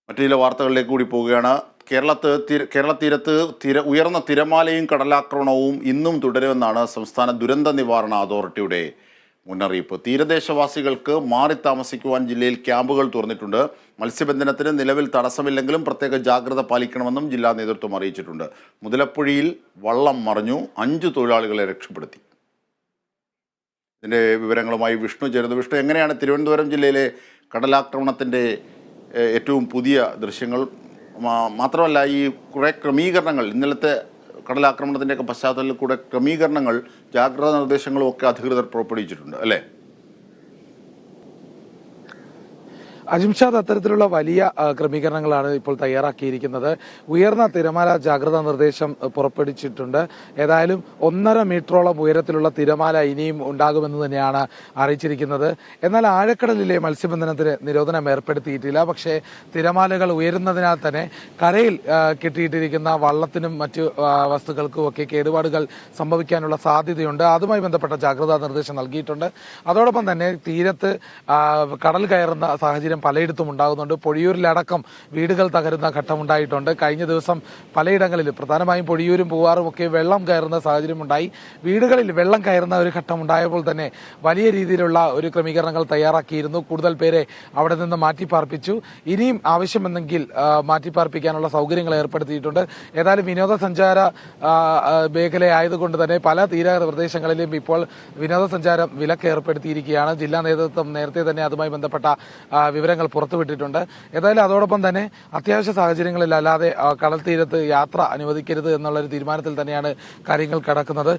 മറ്റു ചില വാർത്തകളിലേക്ക് കൂടി പോവുകയാണ്. കേരള തീരത്ത് ഉയർന്ന തിരമാലയും കടലാക്രമണവും ഇന്നും തുടരുമെന്നാണ് സംസ്ഥാന ദുരന്ത നിവാരണ അതോറിറ്റിയുടെ മുന്നറിയിപ്പ്. തീരദേശവാസികൾക്ക് മാറി താമസിക്കുവാൻ ജില്ലയിൽ ക്യാമ്പുകൾ തുറന്നിട്ടുണ്ട്. മത്സ്യബന്ധനത്തിന് നിലവിൽ തടസ്സമില്ലെങ്കിലും പ്രത്യേക ജാഗ്രത പാലിക്കണമെന്നും ജില്ലാ നേതൃത്വം അറിയിച്ചിട്ടുണ്ട്. മുതലപ്പുഴയിൽ വള്ളം മറിഞ്ഞു, 5 തൊഴിലാളികളെ രക്ഷപ്പെടുത്തി. ഇതിൻ്റെ വിവരങ്ങളുമായി വിഷ്ണു ചേരുന്നു. വിഷ്ണു, എങ്ങനെയാണ് തിരുവനന്തപുരം ജില്ലയിലെ കടലാക്രമണത്തിൻ്റെ ഏറ്റവും പുതിയ ദൃശ്യങ്ങൾ? മാത്രമല്ല, ഈ കുറേ ക്രമീകരണങ്ങൾ, ഇന്നലത്തെ കടലാക്രമണത്തിൻ്റെയൊക്കെ പശ്ചാത്തലത്തിൽ കൂടെ ക്രമീകരണങ്ങൾ, ജാഗ്രതാ നിർദ്ദേശങ്ങളും ഒക്കെ അധികൃതർ പുറപ്പെടുവിച്ചിട്ടുണ്ട് അല്ലേ? അജിംഷാദ്, അത്തരത്തിലുള്ള വലിയ ക്രമീകരണങ്ങളാണ് ഇപ്പോൾ തയ്യാറാക്കിയിരിക്കുന്നത്. ഉയർന്ന തിരമാല ജാഗ്രതാ നിർദ്ദേശം പുറപ്പെടുവിച്ചിട്ടുണ്ട്. ഏതായാലും 1.5 മീറ്ററോളം ഉയരത്തിലുള്ള തിരമാല ഇനിയും ഉണ്ടാകുമെന്ന് തന്നെയാണ് അറിയിച്ചിരിക്കുന്നത്. എന്നാൽ ആഴക്കടലിലെ മത്സ്യബന്ധനത്തിന് നിരോധനം ഏർപ്പെടുത്തിയിട്ടില്ല. പക്ഷേ തിരമാലകൾ ഉയരുന്നതിനാൽ തന്നെ കരയിൽ കെട്ടിയിട്ടിരിക്കുന്ന വള്ളത്തിനും മറ്റു വസ്തുക്കൾക്കും ഒക്കെ കേടുപാടുകൾ സംഭവിക്കാനുള്ള സാധ്യതയുണ്ട്. അതുമായി ബന്ധപ്പെട്ട ജാഗ്രതാ നിർദ്ദേശം നൽകിയിട്ടുണ്ട്. അതോടൊപ്പം തന്നെ തീരത്ത് കടൽ കയറുന്ന സാഹചര്യം പലയിടത്തും ഉണ്ടാകുന്നുണ്ട്. പൊഴിയൂരിലടക്കം വീടുകൾ തകരുന്ന ഘട്ടമുണ്ടായിട്ടുണ്ട്. കഴിഞ്ഞ ദിവസം പലയിടങ്ങളിലും, പ്രധാനമായും പൊഴിയൂരും പൂവാറും ഒക്കെ വെള്ളം കയറുന്ന സാഹചര്യമുണ്ടായി. വീടുകളിൽ വെള്ളം കയറുന്ന ഒരു ഘട്ടം ഉണ്ടായപ്പോൾ തന്നെ വലിയ രീതിയിലുള്ള ഒരു ക്രമീകരണങ്ങൾ തയ്യാറാക്കിയിരുന്നു. കൂടുതൽ പേരെ അവിടെ നിന്ന് മാറ്റിപ്പാർപ്പിച്ചു. ഇനിയും ആവശ്യമെന്നെങ്കിൽ മാറ്റിപ്പാർപ്പിക്കാനുള്ള സൗകര്യങ്ങൾ ഏർപ്പെടുത്തിയിട്ടുണ്ട്. ഏതായാലും വിനോദസഞ്ചാര മേഖലയായതുകൊണ്ട് തന്നെ പല തീരപ്രദേശങ്ങളിലും ഇപ്പോൾ വിനോദസഞ്ചാരം വിലക്ക് ഏർപ്പെടുത്തിയിരിക്കുകയാണ്. ജില്ലാ നേതൃത്വം നേരത്തെ തന്നെ അതുമായി ബന്ധപ്പെട്ട വിവരങ്ങൾ പുറത്തുവിട്ടിട്ടുണ്ട്. ഏതായാലും അതോടൊപ്പം തന്നെ അത്യാവശ്യ സാഹചര്യങ്ങളിൽ അല്ലാതെ കടൽ തീരത്ത് യാത്ര അനുവദിക്കരുത് എന്നുള്ളൊരു തീരുമാനത്തിൽ തന്നെയാണ് കാര്യങ്ങൾ കിടക്കുന്നത്.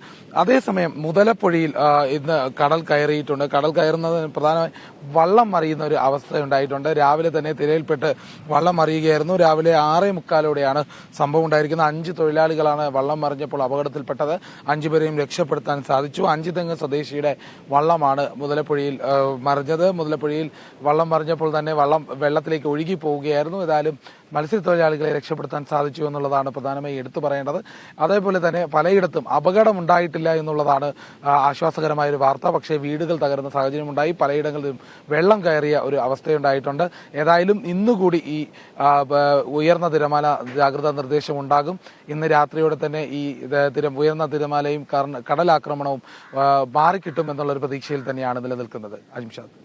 അതേസമയം മുതലപ്പുഴയിൽ ഇന്ന് കടൽ കയറിയിട്ടുണ്ട്. കടൽ കയറുന്നതിന് പ്രധാനമായി വള്ളം മറിയുന്ന ഒരു അവസ്ഥയുണ്ടായിട്ടുണ്ട്. രാവിലെ തന്നെ തിരയിൽപ്പെട്ട് വള്ളം മറിയുകയായിരുന്നു. രാവിലെ 6:45 സംഭവം ഉണ്ടായിരിക്കുന്നത്. 5 തൊഴിലാളികളാണ് വള്ളം മറിഞ്ഞപ്പോൾ അപകടത്തിൽപ്പെട്ടത്. 5 പേരെയും രക്ഷപ്പെടുത്താൻ സാധിച്ചു. 5 തെങ്ങ് സ്വദേശിയുടെ വള്ളമാണ് മുതലപ്പുഴയിൽ മറിഞ്ഞത്. മുതലപ്പുഴയിൽ വള്ളം മറിഞ്ഞപ്പോൾ തന്നെ വള്ളം വെള്ളത്തിലേക്ക് ഒഴുകി പോവുകയായിരുന്നു. ഏതായാലും മത്സ്യത്തൊഴിലാളികളെ രക്ഷപ്പെടുത്താൻ സാധിച്ചു എന്നുള്ളതാണ് പ്രധാനമായി എടുത്തു പറയേണ്ടത്. അതേപോലെ തന്നെ പലയിടത്തും അപകടമുണ്ടായിട്ടില്ല എന്നുള്ളതാണ് ആശ്വാസകരമായ ഒരു വാർത്ത. പക്ഷേ വീടുകൾ തകർന്ന സാഹചര്യമുണ്ടായി. പലയിടങ്ങളിലും വെള്ളം കയറിയ ഒരു അവസ്ഥയുണ്ടായിട്ടുണ്ട്. ഏതായാലും ഇന്നുകൂടി ഈ ഉയർന്ന തിരമാല ജാഗ്രതാ നിർദ്ദേശം ഉണ്ടാകും. ഇന്ന് രാത്രിയോടെ തന്നെ ഈ ഉയർന്ന തിരമാലയും കടലാക്രമണവും മാറിക്കിട്ടും എന്നുള്ളൊരു പ്രതീക്ഷയിൽ തന്നെയാണ് നിലനിൽക്കുന്നത്. അജിംഷാദ്.